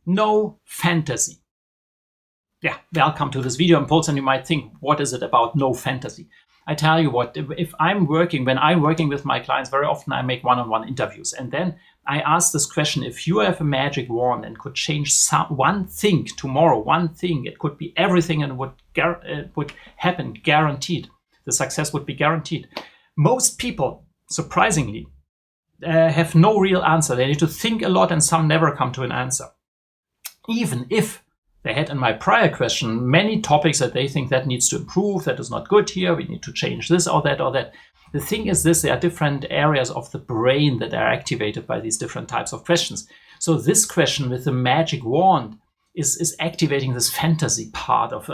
No fantasy. Yeah, welcome to this video impulse, and you might think, what is it about no fantasy? I tell you what, when I'm working with my clients, very often I make one-on-one interviews, and then I ask this question: if you have a magic wand and could change one thing tomorrow, one thing, it could be everything, and would happen guaranteed. The success would be guaranteed. Most people, surprisingly, have no real answer. They need to think a lot, and some never come to an answer. Even if they had in my prior question many topics that they think that needs to improve, that is not good here, we need to change this or that or that. The thing is this: there are different areas of the brain that are activated by these different types of questions. So this question with the magic wand is activating this fantasy part of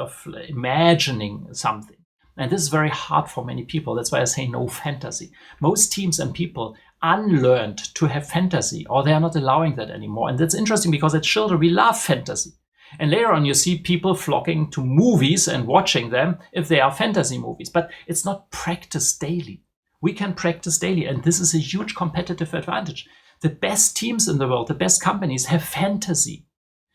imagining something. And this is very hard for many people. That's why I say no fantasy. Most teams and people unlearned to have fantasy, or they are not allowing that anymore. And that's interesting because as children, we love fantasy. And later on, you see people flocking to movies and watching them if they are fantasy movies. But it's not practiced daily. We can practice daily, and this is a huge competitive advantage. The best teams in the world, the best companies have fantasy.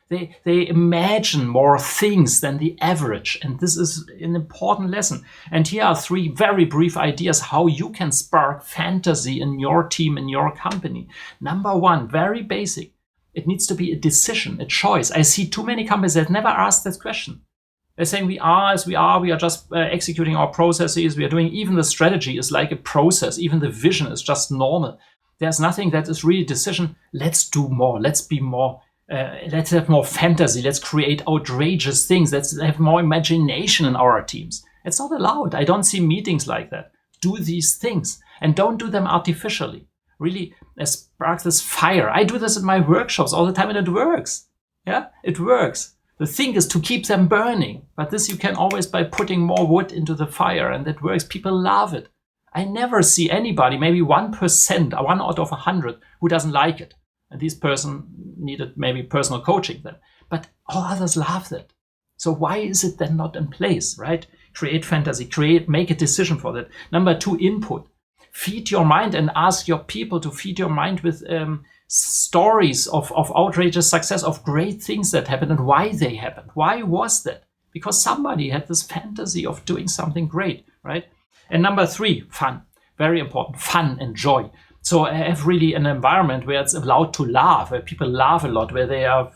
They imagine more things than the average, and this is an important lesson. And here are 3 very brief ideas how you can spark fantasy in your team, in your company. Number 1, very basic. It needs to be a decision, a choice. I see too many companies that never ask that question. They're saying we are as we are just executing our processes, we are doing, even the strategy is like a process, even the vision is just normal. There's nothing that is really decision. Let's do more, let's be more, let's have more fantasy, let's create outrageous things, let's have more imagination in our teams. It's not allowed. I don't see meetings like that. Do these things, and don't do them artificially. Really spark this fire. I do this in my workshops all the time, and it works. Yeah, it works. The thing is to keep them burning, but this you can always by putting more wood into the fire, and that works. People love it. I never see anybody, maybe 1%, 1 out of 100, who doesn't like it. And this person needed maybe personal coaching then. But all others love that. So why is it then not in place, right? Create fantasy, make a decision for that. Number 2, input. Feed your mind and ask your people to feed your mind with stories of outrageous success, of great things that happened and why they happened. Why was that? Because somebody had this fantasy of doing something great, right? And number 3, fun. Very important. Fun and joy. So have really an environment where it's allowed to laugh, where people laugh a lot, where they are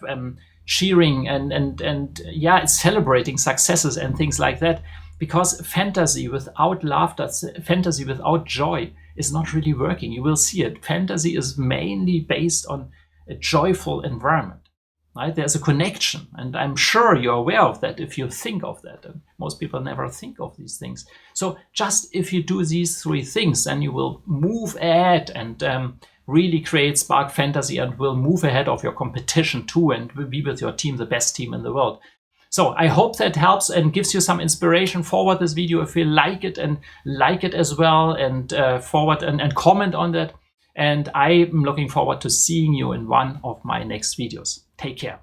cheering and yeah, it's celebrating successes and things like that. Because fantasy without laughter, fantasy without joy is not really working. You will see it. Fantasy is mainly based on a joyful environment, right? There's a connection, and I'm sure you're aware of that if you think of that. And most people never think of these things. So just if you do these 3 things, then you will move ahead and really create spark fantasy, and will move ahead of your competition too, and will be with your team, the best team in the world. So I hope that helps and gives you some inspiration. Forward this video if you like it, and like it as well, and forward and comment on that. And I'm looking forward to seeing you in one of my next videos. Take care.